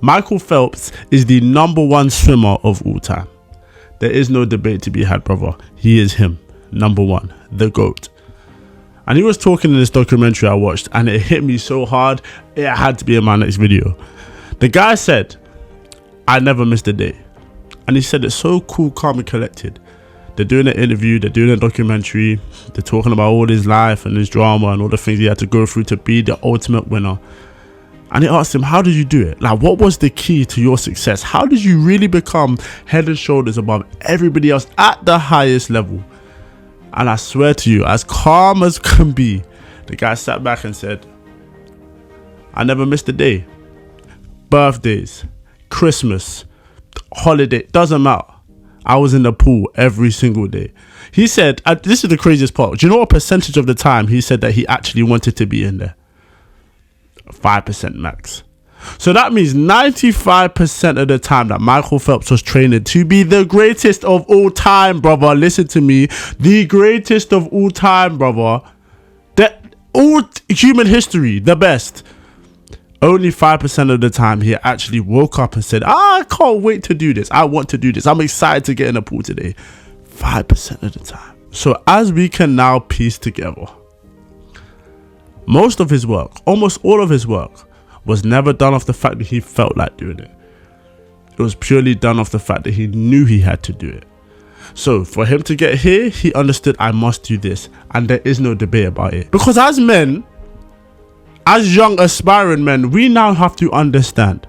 Michael Phelps is the #1 swimmer of all time. There is no debate to be had, brother. He is him. #1, the GOAT. And he was talking in this documentary I watched, and it hit me so hard, it had to be in my next video. The guy said, I never missed a day. And he said it so cool, calm and collected. They're doing an interview, they're doing a documentary, they're talking about all his life and his drama and all the things he had to go through to be the ultimate winner. And he asked him, how did you do it? Like, what was the key to your success? How did you really become head and shoulders above everybody else at the highest level? And I swear to you, as calm as can be, the guy sat back and said, I never missed a day. Birthdays, Christmas, holiday, doesn't matter. I was in the pool every single day. He said, this is the craziest part. Do you know what percentage of the time he said that he actually wanted to be in there? 5% max. So that means 95% of the time that Michael Phelps was training to be the greatest of all time, brother. Listen to me. The greatest of all time, brother. All human history, the best. Only 5% of the time he actually woke up and said, I can't wait to do this. I want to do this. I'm excited to get in the pool today. 5% of the time. So as we can now piece together, most of his work, almost all of his work, was never done off the fact that he felt like doing it. It was purely done off the fact that he knew he had to do it. So for him to get here, he understood, I must do this. And there is no debate about it. Because as men, as young aspiring men, we now have to understand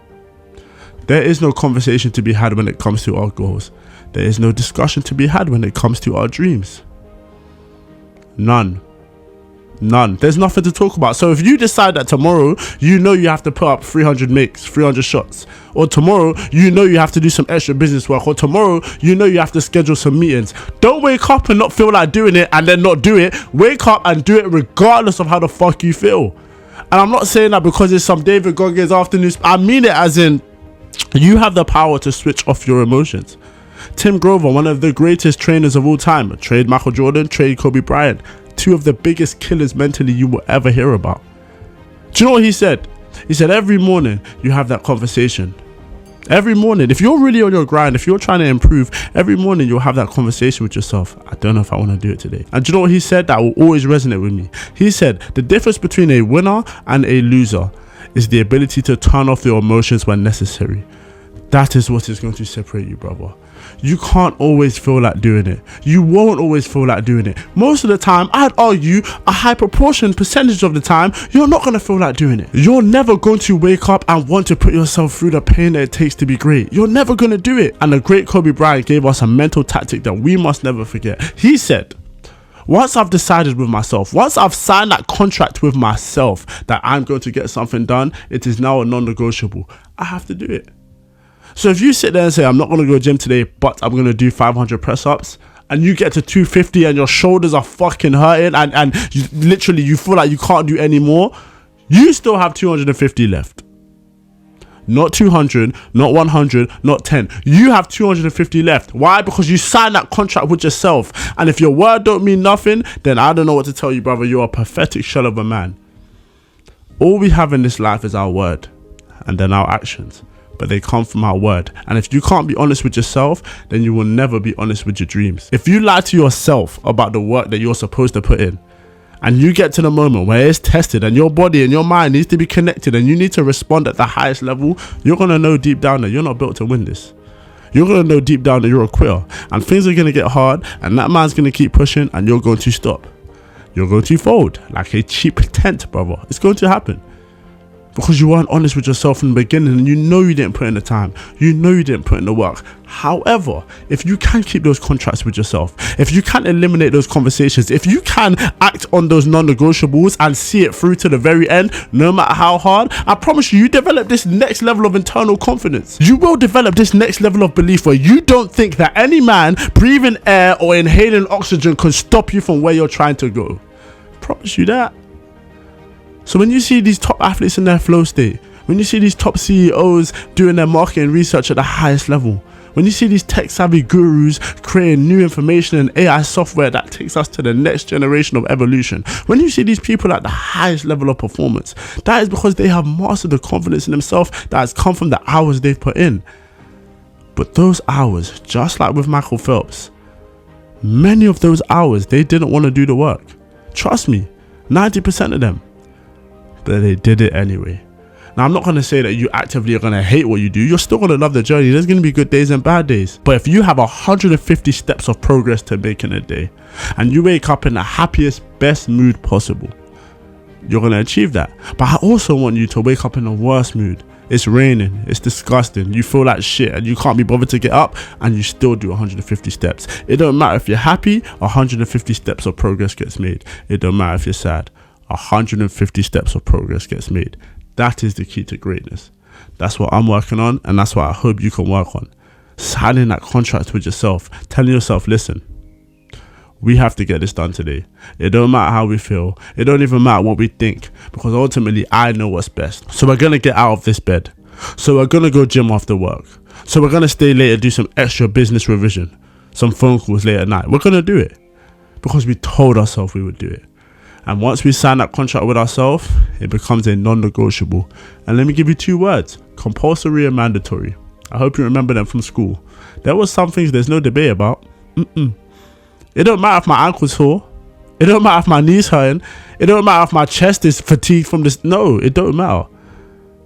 there is no conversation to be had when it comes to our goals. There is no discussion to be had when it comes to our dreams. None. There's nothing to talk about. So if you decide that tomorrow, you know you have to put up 300 makes, 300 shots, or tomorrow, you know you have to do some extra business work, or tomorrow, you know you have to schedule some meetings. Don't wake up and not feel like doing it and then not do it. Wake up and do it regardless of how the fuck you feel. And I'm not saying that because it's some David Goggins afternoon. I mean it as in, you have the power to switch off your emotions. Tim Grover, one of the greatest trainers of all time, trained Michael Jordan, trained Kobe Bryant. Two of the biggest killers mentally you will ever hear about. Do you know what he said? He said every morning you have that conversation. Every morning, if you're really on your grind, if you're trying to improve, every morning you'll have that conversation with yourself. I don't know if I want to do it today. And do you know what he said? That will always resonate with me. He said the difference between a winner and a loser is the ability to turn off your emotions when necessary. That is what is going to separate you, brother. You can't always feel like doing it. You won't always feel like doing it. Most of the time, I'd argue a high proportion percentage of the time, you're not going to feel like doing it. You're never going to wake up and want to put yourself through the pain that it takes to be great. You're never going to do it. And the great Kobe Bryant gave us a mental tactic that we must never forget. He said, once I've decided with myself, once I've signed that contract with myself that I'm going to get something done, it is now a non-negotiable. I have to do it. So if you sit there and say, I'm not going to go gym today, but I'm going to do 500 press-ups, and you get to 250 and your shoulders are fucking hurting and you feel like you can't do any more, you still have 250 left. Not 200, not 100, not 10. You have 250 left. Why? Because you signed that contract with yourself. And if your word don't mean nothing, then I don't know what to tell you, brother. You're a pathetic shell of a man. All we have in this life is our word and then our actions. But they come from our word. And if you can't be honest with yourself, then you will never be honest with your dreams. If you lie to yourself about the work that you're supposed to put in, and you get to the moment where it's tested and your body and your mind needs to be connected and you need to respond at the highest level, you're going to know deep down that you're not built to win this. You're going to know deep down that you're a quitter. And things are going to get hard and that man's going to keep pushing and you're going to stop. You're going to fold like a cheap tent, brother. It's going to happen. Because you weren't honest with yourself in the beginning and you know you didn't put in the time. You know you didn't put in the work. However, if you can keep those contracts with yourself, if you can eliminate those conversations, if you can act on those non-negotiables and see it through to the very end, no matter how hard, I promise you, you develop this next level of internal confidence. You will develop this next level of belief where you don't think that any man breathing air or inhaling oxygen can stop you from where you're trying to go. I promise you that. So when you see these top athletes in their flow state, when you see these top CEOs doing their marketing research at the highest level, When you see these tech savvy gurus creating new information and AI software that takes us to the next generation of evolution, when you see these people at the highest level of performance, that is because they have mastered the confidence in themselves that has come from the hours they've put in. But those hours, just like with Michael Phelps, many of those hours, they didn't want to do the work. Trust me, 90% of them. But they did it anyway. Now, I'm not going to say that you actively are going to hate what you do. You're still going to love the journey. There's going to be good days and bad days. But if you have 150 steps of progress to make in a day, and you wake up in the happiest, best mood possible, you're going to achieve that. But I also want you to wake up in the worst mood. It's raining, it's disgusting, you feel like shit and you can't be bothered to get up, and you still do 150 steps. It don't matter if you're happy, 150 steps of progress gets made. It don't matter if you're sad, 150 steps of progress gets made. That is the key to greatness. That's what I'm working on, and that's what I hope you can work on. Signing that contract with yourself, telling yourself, listen, we have to get this done today. It don't matter how we feel. It don't even matter what we think, because ultimately I know what's best. So we're going to get out of this bed. So we're going to go gym after work. So we're going to stay late and do some extra business revision, some phone calls late at night. We're going to do it because we told ourselves we would do it. And once we sign that contract with ourselves, it becomes a non-negotiable. And let me give you 2 words: compulsory and mandatory. I hope you remember them from school. There was some things there's no debate about. It don't matter if my ankle's sore. It don't matter if my knee's hurting. It don't matter if my chest is fatigued from this. No, it don't matter.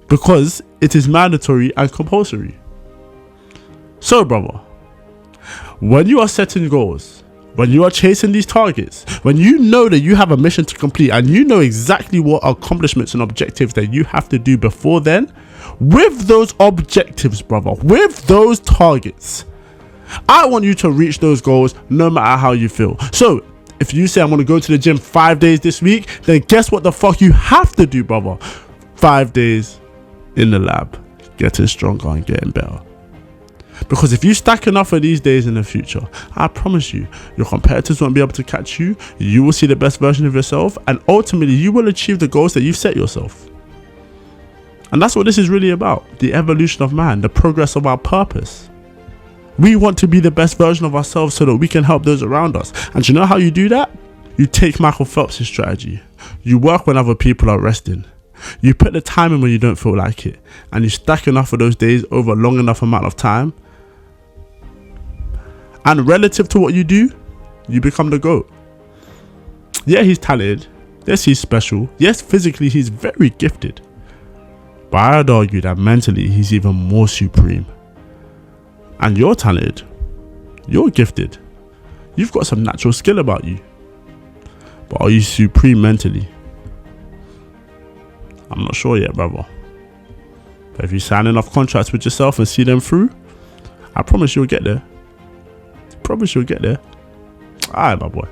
Because it is mandatory and compulsory. So, brother, when you are setting goals, when you are chasing these targets, when you know that you have a mission to complete and you know exactly what accomplishments and objectives that you have to do before then, with those objectives, brother, with those targets, I want you to reach those goals no matter how you feel. So if you say I'm going to go to the gym 5 days this week, then guess what the fuck you have to do, brother? 5 days in the lab, getting stronger and getting better. Because if you stack enough of these days in the future, I promise you, your competitors won't be able to catch you. You will see the best version of yourself, and ultimately you will achieve the goals that you've set yourself. And that's what this is really about. The evolution of man, the progress of our purpose. We want to be the best version of ourselves so that we can help those around us. And you know how you do that? You take Michael Phelps' strategy. You work when other people are resting. You put the time in when you don't feel like it. And you stack enough of those days over a long enough amount of time. And relative to what you do, you become the GOAT. Yeah, he's talented. Yes, he's special. Yes, physically, he's very gifted. But I'd argue that mentally, he's even more supreme. And you're talented. You're gifted. You've got some natural skill about you. But are you supreme mentally? I'm not sure yet, brother. But if you sign enough contracts with yourself and see them through, I promise you'll get there. Promise you'll get there. Alright, my boy.